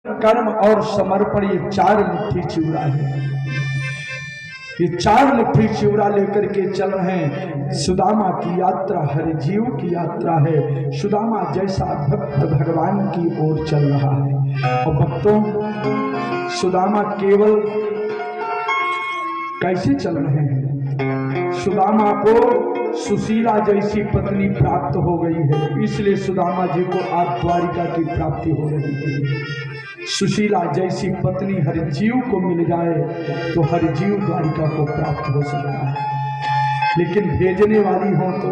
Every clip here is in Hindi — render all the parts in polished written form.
कर्म और समर्पण, ये चार मुट्ठी चिवड़ा है। ये चार मुट्ठी चिवड़ा लेकर के चल रहे हैं। सुदामा की यात्रा हर जीव की यात्रा है। सुदामा जैसा भक्त भगवान की ओर चल रहा है। और भक्तों, सुदामा केवल कैसे चल रहे हैं? सुदामा को सुशीला जैसी पत्नी प्राप्त हो गई है, इसलिए सुदामा जी को आज द्वारिका की प्राप्ति हो रही है। सुशीला जैसी पत्नी हर जीव को मिल जाए तो हर जीव द्वारिका को प्राप्त हो सकता है। लेकिन भेजने वाली हो तो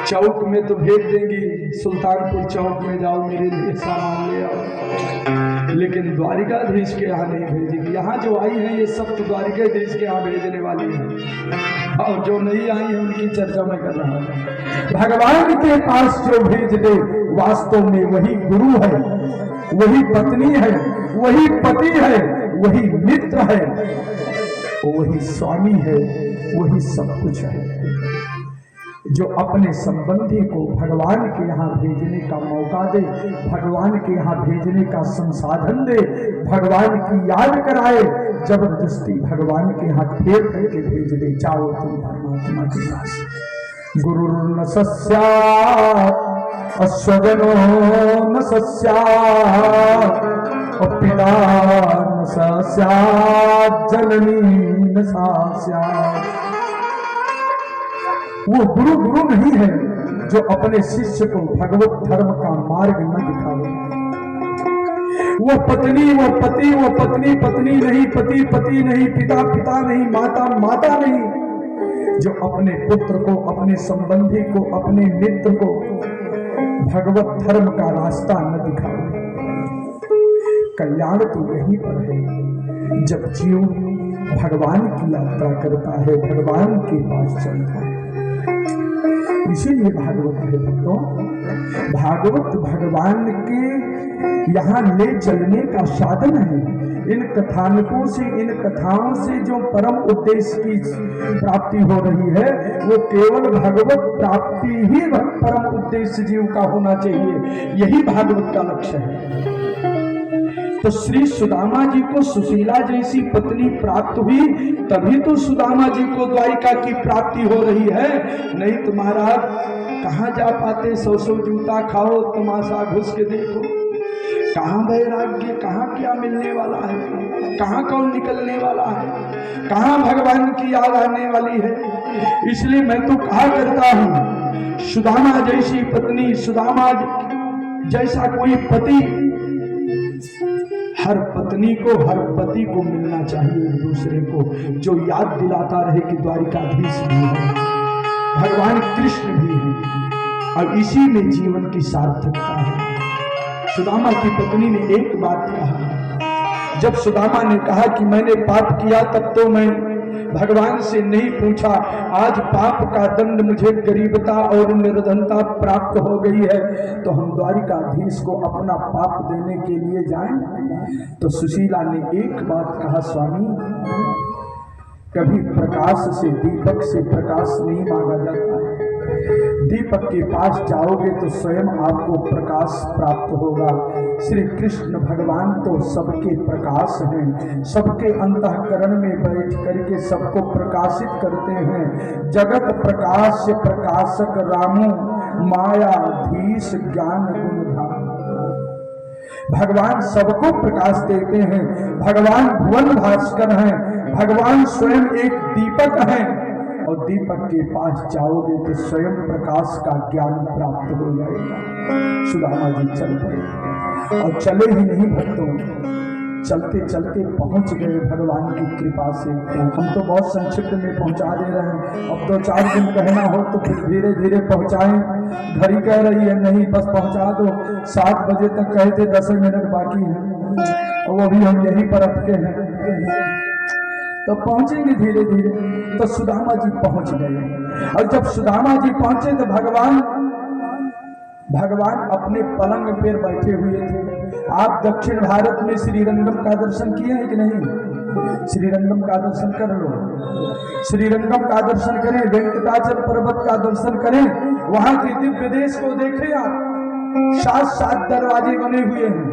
चौक में तो भेज देंगी, सुल्तानपुर चौक में जाओ मेरे लिए सामान ले आओ, लेकिन द्वारिकाधीश के यहाँ नहीं भेजेगी। यहाँ जो आई हैं ये सब तो द्वारिकाधीश के यहाँ भेजने वाली हैं, और जो नहीं आई है उनकी चर्चा मैं कर रहा हूँ। भगवान के पास जो भेज दे वास्तव में वही गुरु है, वही पत्नी है, वही पति है, वही मित्र है, वही स्वामी है, वही सब कुछ है। जो अपने संबंधी को भगवान के यहाँ भेजने का मौका दे, भगवान के यहाँ भेजने का संसाधन दे, भगवान की याद कराए, जबरदस्ती भगवान के यहाँ फेर करके भेज दे, जाओ तुम परमात्मा के पास। गुरुर्न सस्यात् अस्वजनो न सस्यात्, पिता न सस्यात्, जननी न सस्यात्। वो गुरु गुरु नहीं है जो अपने शिष्य को भगवत धर्म का मार्ग न दिखावे। वो पत्नी वो पति, वो पत्नी पत्नी नहीं, पति पति नहीं, पिता पिता नहीं, माता माता नहीं, जो अपने पुत्र को, अपने संबंधी को, अपने मित्र को भगवत धर्म का रास्ता न दिखावे। कल्याण तो यहीं पर है जब जीव भगवान की यात्रा करता है, भगवान के पास चलता है। इसीलिए भागवत है भक्तों, भागवत भगवान के यहाँ ले चलने का साधन है। इन कथानकों से, इन कथाओं से जो परम उद्देश्य की प्राप्ति हो रही है वो केवल भगवत प्राप्ति ही परम उद्देश्य जीव का होना चाहिए। यही भागवत का लक्ष्य है। तो श्री सुदामा जी को सुशीला जैसी पत्नी प्राप्त हुई, तभी तो सुदामा जी को द्वारिका की प्राप्ति हो रही है। नहीं तो महाराज कहाँ जा पाते? 100 जूता खाओ, तमाशा घुस के देखो, कहाँ वैराग्य, कहाँ क्या मिलने वाला है, कहाँ कौन निकलने वाला है, कहाँ भगवान की याद आने वाली है। इसलिए मैं तो कहा करता हूँ, सुदामा जैसी पत्नी, सुदामा जैसा कोई पति हर पत्नी को, हर पति को मिलना चाहिए। एक दूसरे को जो याद दिलाता रहे कि द्वारिकाधीश भी है, भगवान कृष्ण भी है, और इसी में जीवन की सार्थकता है। सुदामा की पत्नी ने एक बात कहा, जब सुदामा ने कहा कि मैंने पाप किया तब तो मैं भगवान से नहीं पूछा, आज पाप का दंड मुझे गरीबता और निर्धनता प्राप्त हो गई है, तो हम द्वारिकाधीश को अपना पाप देने के लिए जाएं? तो सुशीला ने एक बात कहा, स्वामी कभी प्रकाश से, दीपक से प्रकाश नहीं मांगा जाता है। दीपक के पास जाओगे तो स्वयं आपको प्रकाश प्राप्त होगा। श्री कृष्ण भगवान तो सबके प्रकाश हैं, सबके अंतःकरण में बैठ करके सबको प्रकाशित करते हैं। जगत प्रकाश प्रकाशक रामो, मायाधीश ज्ञान गुणधाम। भगवान सबको प्रकाश देते हैं। भगवान भुवन भास्कर हैं, भगवान स्वयं एक दीपक हैं, और दीपक के पास जाओगे तो स्वयं प्रकाश का ज्ञान प्राप्त हो जाएगा। सुदामा जी चल पड़े, और चले ही नहीं भक्तों, चलते चलते पहुंच गए भगवान की कृपा से। हम तो बहुत संक्षिप्त में पहुंचा दे रहे हैं, अब 2-4 दिन कहना हो तो फिर धीरे धीरे पहुंचाएं। घड़ी कह रही है नहीं बस पहुंचा दो, 7 बजे तक कहे थे, 10 मिनट बाकी हैं, और वो भी हम यहीं पर अटके हैं, तो पहुंचेंगे धीरे धीरे। तो सुदामा जी पहुंच गए, और जब सुदामा जी पहुंचे तो भगवान अपने पलंग पर बैठे हुए थे। आप दक्षिण भारत में श्रीरंगम का दर्शन किए हैं कि नहीं? श्रीरंगम का दर्शन कर लो, श्रीरंगम का दर्शन करें, वेंकटाचल पर्वत का दर्शन करें, वहां के दिव्य देश को देखें आप। 7 दरवाजे बने हुए हैं,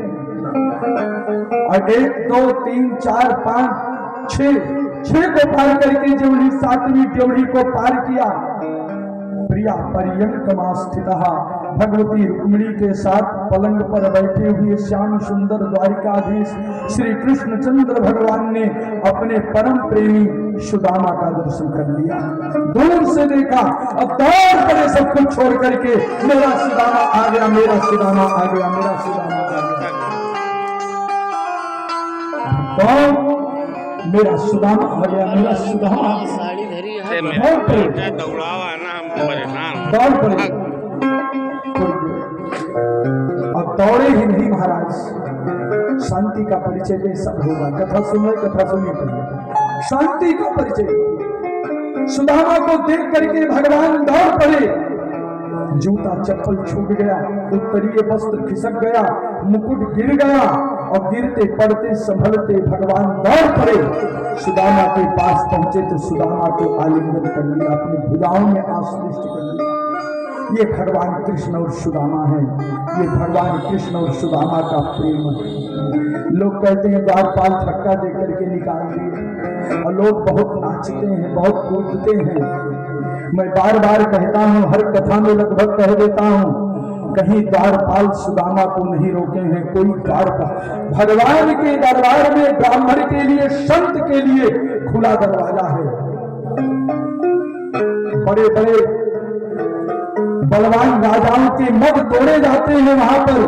और 1 2 3 4 5 6 को पार करके जब 7वीं ड्योढ़ी को पार किया, प्रिया पर्यंकमा स्थितः, भगवती रुक्मिणी के साथ पलंग पर बैठे हुए श्याम सुंदर द्वारिकाधीश श्री कृष्णचंद्र भगवान ने अपने परम प्रेमी सुदामा का दर्शन कर लिया। दूर से देखा और दौड़ पड़े सब कुछ छोड़ करके, मेरा सुदामा आ गया, मेरा सुदामा आ गया, मेरा सुदामा आ गया। तो मेरा सुदामा आ गया, मेरा सुदामा दौड़ पड़े और दौड़े ही नहीं महाराज, शांति का परिचय में सब होगा। कथा सुनो, कथा सुनिए पहले, शांति का परिचय। सुदामा को देख करके भगवान दौड़ पड़े, जूता चप्पल छूट गया, उत्तरीय वस्त्र खिसक गया, मुकुट गिर गया और गिरते पड़ते संभलते भगवान दौड़ पड़े। सुदामा के पास पहुंचे तो सुदामा को आलिंगन कर लिया, अपनी भुजाओं में आश्लिष्ट कर लिया। ये भगवान कृष्ण और सुदामा है, ये भगवान कृष्ण और सुदामा का प्रेम है। लोग कहते हैं द्वारपाल धक्का दे करके निकाल दिए, और लोग बहुत नाचते हैं, बहुत कूदते हैं। मैं बार बार कहता हूं, हर कथा में लगभग कह देता हूं, कहीं द्वारपाल सुदामा को नहीं रोके हैं। कोई द्वारपाल भगवान के दरबार में ब्राह्मण के लिए, संत के लिए खुला दरवाजा है। बड़े बड़े बलवान राजाओं के मग तोड़े जाते हैं, वहां पर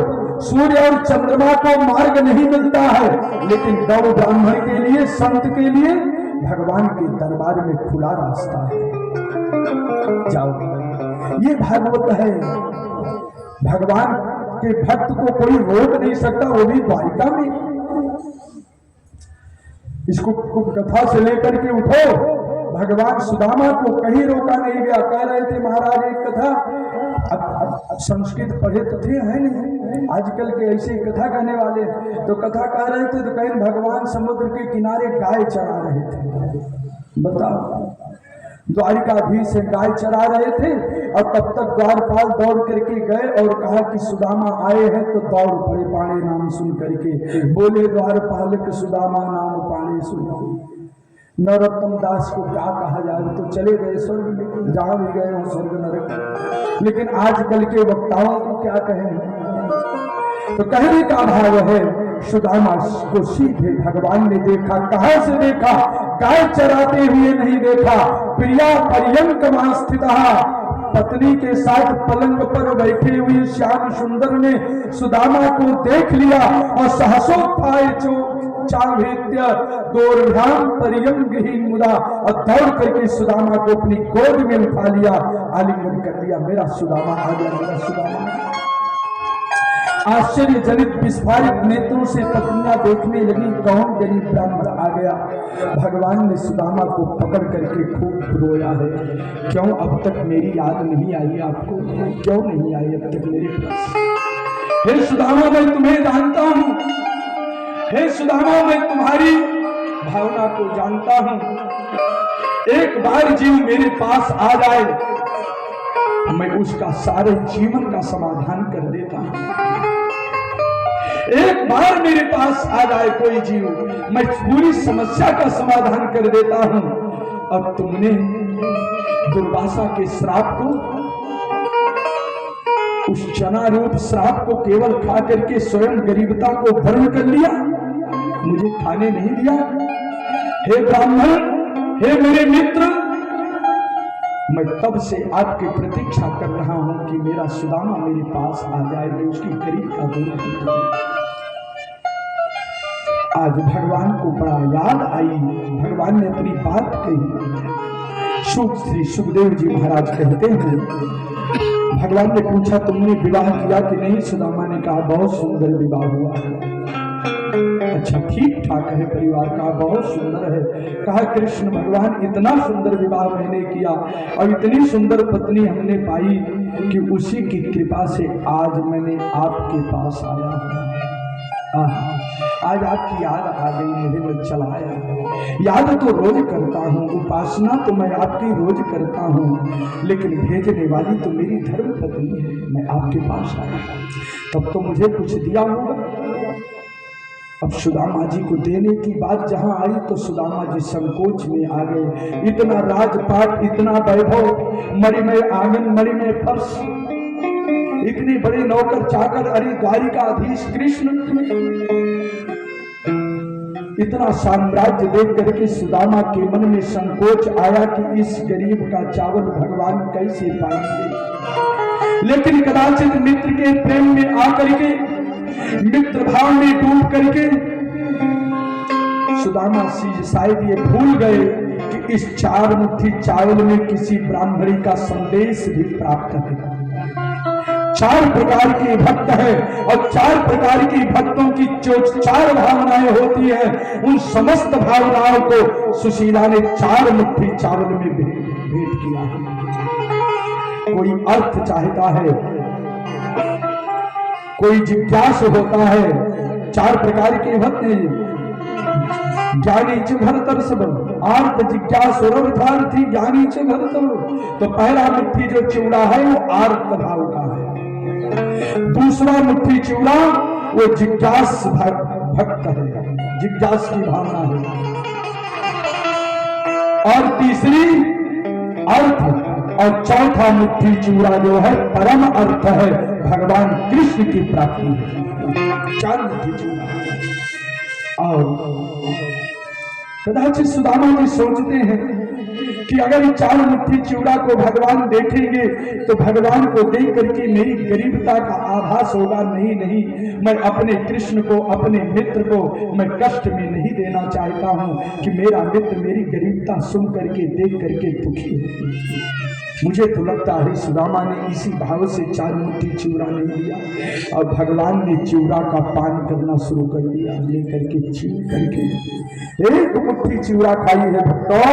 सूर्य और चंद्रमा को मार्ग नहीं मिलता है, लेकिन गौ ब्राह्मण के लिए, संत के लिए भगवान के दरबार में खुला रास्ता है। जाओ, ये भागवत है। भगवान के भक्त को कोई रोक नहीं सकता, वो भी द्वारिका में। इसको कथा से लेकर के उठो। भगवान सुदामा को कहीं रोका नहीं गया। कह रहे थे महाराज एक कथा, अब संस्कृत पढ़े तो थे, है नहीं, आजकल के ऐसे कथा कहने वाले, तो कथा कह रहे थे तो कहीं भगवान समुद्र के किनारे गाय चरा रहे थे। बताओ, द्वारिकाधीश से गाय चरा रहे थे और तब तक द्वारपाल दौड़ करके गए और कहा कि सुदामा आए हैं, तो दौड़ पड़े पाणे नाम सुन करके। बोले द्वारपालक सुदामा नाम पाणे सुन। नरोत्तम दास को क्या कहा जाए, तो चले गए स्वर्ग, जहां भी गए हो स्वर्ग नरक। लेकिन आजकल के वक्ताओं को क्या कहें, तो कहने का भाव है, सुदामा को सीधे भगवान ने देखा। कहां से देखा? गाय चराते हुए नहीं देखा, प्रिया पर्यंकमा स्थितः, पत्नी के साथ पलंग पर बैठे हुए श्याम सुंदर ने सुदामा को देख लिया और सहसोत्थाय चाभेत्य दोर्भ्याम परियम गृहीण मुदा, और दौड़ करके सुदामा को अपनी गोद में उठा लिया, आलिंगन कर लिया। मेरा सुदामा आ गया, मेरा सुदामा। आश्चर्य जनित विस्फारित नेत्रों से पत्नियां देखने लगी, कौन गरीब ब्राह्मण आ गया। भगवान ने सुदामा को पकड़ करके खूब रोया है। क्यों अब तक मेरी याद नहीं आई आपको? क्यों नहीं आई अब तक मेरे पास? हे सुदामा, मैं तुम्हें जानता हूं। हे सुदामा, मैं तुम्हारी भावना को जानता हूं। एक बार जीव मेरे पास आ जाए, मैं उसका सारे जीवन का समाधान कर देता हूं। एक बार मेरे पास आ जाए कोई जीव, मैं पूरी समस्या का समाधान कर देता हूं। और तुमने दुर्वासा के श्राप को, उस चना रूप श्राप को केवल खा करके स्वयं गरीबता को वर्ण कर लिया, मुझे खाने नहीं दिया। हे ब्राह्मण, हे मेरे मित्र, मैं तब से आपकी प्रतीक्षा कर रहा हूं कि मेरा सुदामा मेरे पास आ जाए, मैं उसकी गरीबता दूर करूं। आज भगवान को बड़ा याद आई, भगवान ने अपनी बात कही। श्री सुखदेव जी महाराज कहते हैं, भगवान ने पूछा तुमने विवाह किया कि नहीं? सुदामा ने कहा बहुत सुंदर विवाह हुआ है। अच्छा, ठीक ठाक है, परिवार का बहुत सुंदर है। कहा कृष्ण भगवान, इतना सुंदर विवाह मैंने किया और इतनी सुंदर पत्नी हमने पाई कि उसी की कृपा से आज मैंने आपके पास आया। आज आपकी याद आ गई मुझे, मैं चला आया। याद तो रोज करता हूँ, उपासना तो मैं आपकी रोज करता हूँ, लेकिन भेजने वाली तो मेरी धर्म पत्नी है। मैं आपके पास आया, तब तो मुझे कुछ दिया होगा। अब सुदामा जी को देने की बात जहां आई तो सुदामा जी संकोच में आ गए। इतना राजपाट, इतना वैभव, मणिमय आंगन, मणिमय फर्श, इतने बड़े नौकर चाकर, अरे द्वारिकाधीश कृष्ण, इतना साम्राज्य देख करके सुदामा के मन में संकोच आया कि इस गरीब का चावल भगवान कैसे पाएंगे। लेकिन कदाचित मित्र के प्रेम में आकर के, मित्र भाव में डूब करके सुदामा शायद ये भूल गए कि इस 4 मुट्ठी चावल में किसी ब्राह्मणी का संदेश भी प्राप्त है। 4 प्रकार के भक्त है और 4 प्रकार की भक्तों की जो 4 भावनाएं होती हैं, उन समस्त भावनाओं को सुशीला ने 4 मुट्ठी चावल में भेंट किया है। कोई अर्थ चाहता है, कोई जिज्ञासु होता है। 4 प्रकार के भक्त हैं, ज्ञानी च भरतर सब, आर्त जिज्ञासुरर्थार्थी ज्ञानी च भरतर। तो पहला मुट्ठी जो चिवड़ा है वो आर्त भाव का है, दूसरा मुट्ठी चिवड़ा वो जिज्ञास भक्त है, जिज्ञास की भावना है, और तीसरी अर्थ, और चौथा मुट्ठी चिवड़ा जो है परम अर्थ है, भगवान कृष्ण की प्राप्ति है। 4 मुट्ठी चिवड़ा। और कदाचित सुदामा जी सोचते हैं कि अगर 4 मुट्ठी चिवड़ा को भगवान देखेंगे तो भगवान को देख करके मेरी गरीबता का आभास होगा। नहीं नहीं, मैं अपने कृष्ण को, अपने मित्र को मैं कष्ट में नहीं देना चाहता हूं कि मेरा मित्र मेरी गरीबता सुन करके, देख करके दुखी हो। मुझे तो लगता है सुदामा ने इसी भाव से 4 मुट्ठी चिवड़ा नहीं दिया और भगवान ने चिवड़ा का पान करना शुरू कर दिया। लेकर के छीन करके 1 मुट्ठी चिवड़ा खाई है भक्तों,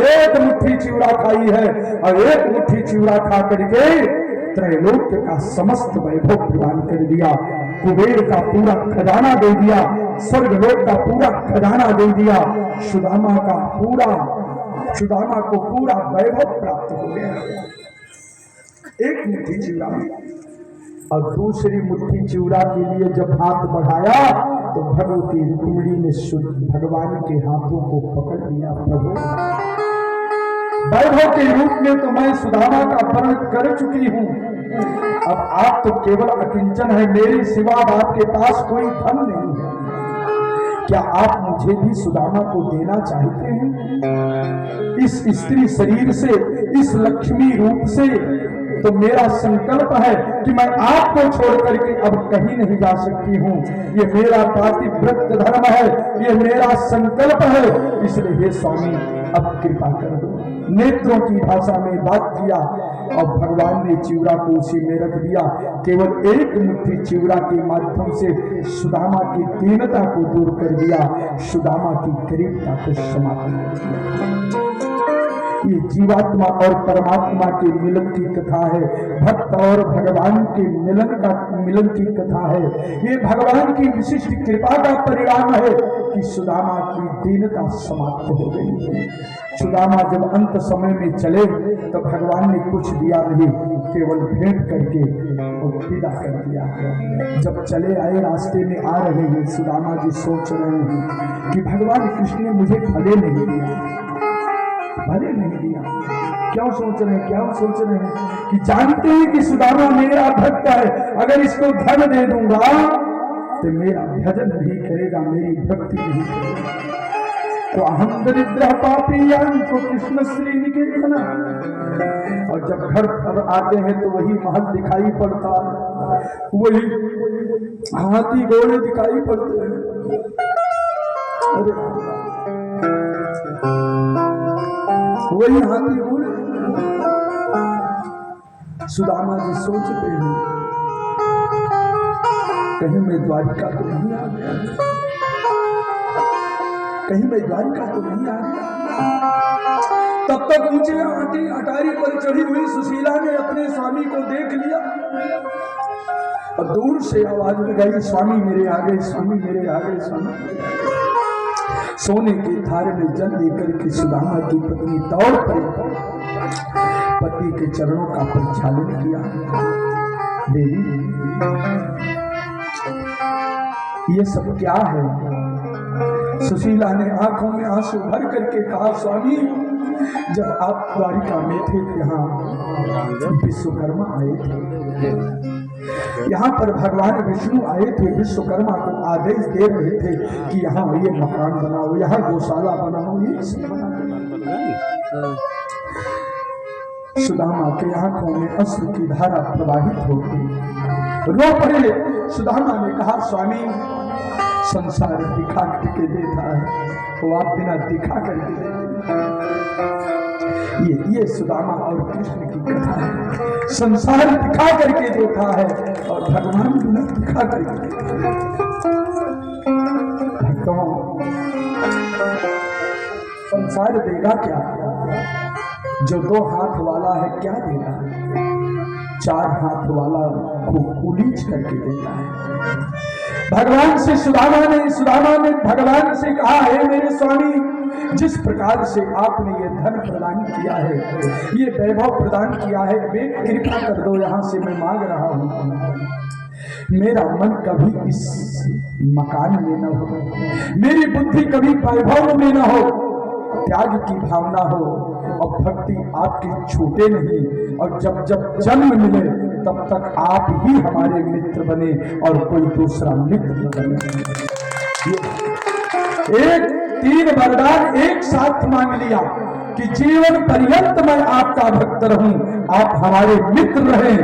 1 मुट्ठी चिवड़ा खाई है, और 1 मुट्ठी चिवड़ा खा करके त्रैलोक्य का समस्त वैभव प्रदान कर दिया। कुबेर का पूरा खजाना दे दिया, स्वर्गलोक का पूरा खजाना दे दिया। सुदामा को पूरा वैभव प्राप्त हो गया। 1 मुट्ठी चिवड़ा, और दूसरी मुट्ठी चिवड़ा के लिए जब हाथ बढ़ाया तो भगवती रुक्मिणी ने भगवान के हाथों को पकड़ लिया। प्रभु, वैभव के रूप में तो मैं सुदामा का वर्ण कर चुकी हूं, अब आप तो केवल अकिंचन है, मेरे सिवा आपके पास कोई धन नहीं है। क्या आप मुझे भी सुदामा को देना चाहते हैं? इस स्त्री शरीर से, इस लक्ष्मी रूप से तो मेरा संकल्प है कि मैं आपको छोड़ करके अब कहीं नहीं जा सकती हूँ। ये मेरा पातिव्रत धर्म है, ये मेरा संकल्प है, इसलिए हे स्वामी अब कृपा कर दो। नेत्रों की भाषा में बात किया और भगवान ने चिवड़ा को उसी में रख दिया। केवल 1 मुट्ठी चिवड़ा के माध्यम से सुदामा की दीनता को दूर कर दिया, सुदामा की गरीबता को समाप्त कर दिया। ये जीवात्मा और परमात्मा के मिलन की कथा है, भक्त और भगवान के मिलन की कथा है। ये भगवान की विशिष्ट कृपा का परिणाम है कि सुदामा की दीनता समाप्त हो गई। सुदामा जब अंत समय में चले तो भगवान ने कुछ दिया नहीं, केवल भेंट करके विदा कर दिया। जब चले आए, रास्ते में आ रहे हैं, सुदामा जी सोच रहे हैं कि भगवान कृष्ण ने मुझे भले नहीं दिया, भले नहीं दिया। क्यों सोच रहे हैं कि जानते हैं कि सुदामा मेरा भक्त है, अगर इसको धन दे दूंगा तो मेरा भजन नहीं करेगा, मेरी भक्ति नहीं करेगा। तो अहम दरिद्र पापी को कृष्ण श्री निकेतन। और जब घर पर आते हैं तो वही महल दिखाई पड़ता है, वही हाथी घोड़े दिखाई पड़ते हैं। वही हाथी घोड़े। सुदामा जी सोचते हैं कहीं मैं द्वारिका तो नहीं आ गया, कहीं मैं द्वारिका तो नहीं आ गया। तब तक ऊंचे अटारी पर चढ़ी हुई सुशीला ने अपने स्वामी को देख लिया और दूर से आवाज लगाई, स्वामी मेरे आगे, स्वामी मेरे आगे, स्वामी मेरे आगे। सोने के थारे में जल लेकर के सुदामा की पत्नी दौड़ पड़ी, पति के चरणों का प्रक्षालन किया। देवी ये सब क्या है? सुशीला ने आंखों में आंसू भर करके कहा, स्वामी जब आप द्वारिका में थे यहाँ विश्वकर्मा आए थे, यहाँ पर भगवान विष्णु आए थे, विश्वकर्मा को आदेश दे रहे थे कि यहाँ ये मकान बनाओ, यहाँ गौशाला बनाओ, ये सब बनाओ। सुदामा के आंखों में अश्रु की धारा प्रवाहित हो गई, रो पड़े। सुदामा ने कहा, स्वामी संसार दिखा करके देता है, तो आप बिना दिखा करके ये सुदामा और कृष्ण की कथा है। संसार दिखा करके देता है और भगवान बिना दिखा करके देता है। भक्तों, संसार देगा क्या? जो 2 हाथ वाला है क्या देगा? 4 हाथ वाला को उलीच करके देता है। भगवान से सुदामा ने भगवान से कहा, है मेरे स्वामी, जिस प्रकार से आपने ये धन प्रदान किया है, ये वैभव प्रदान किया है, वे कृपा कर दो, यहाँ से मैं मांग रहा हूँ। मेरा मन कभी इस मकान में न हो, मेरी बुद्धि कभी वैभव में न हो, त्याग की भावना हो और भक्ति आपकी छूटे नहीं, और जब जब जन्म मिले तब तक आप ही हमारे मित्र बने और कोई दूसरा मित्र न बने। एक 3 वरदान एक साथ मांग लिया कि जीवन पर्यंत मैं आपका भक्त रहूं, आप हमारे मित्र रहें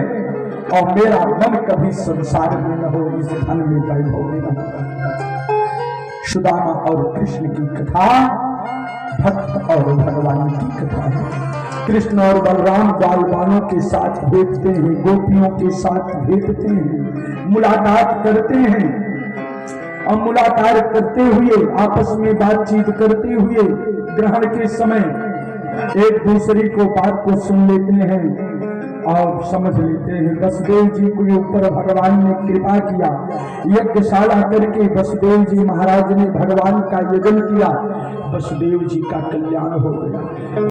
और मेरा मन कभी संसार में न हो, इस धन में वैभव में न हो। सुदामा और कृष्ण की कथा भक्त और भगवान की कथा है। कृष्ण और बलराम बालबानों के साथ भेजते हैं, गोपियों के साथ भेजते हैं, मुलाकात करते हैं और मुलाकात करते हुए आपस में बातचीत करते हुए ग्रहण के समय एक दूसरे को बात को सुन लेते हैं और समझ लेते हैं। वसुदेव जी के ऊपर भगवान ने कृपा किया, यज्ञशाला करके वसुदेव जी महाराज ने भगवान का यज्ञ किया, वसुदेव जी का कल्याण हो गया।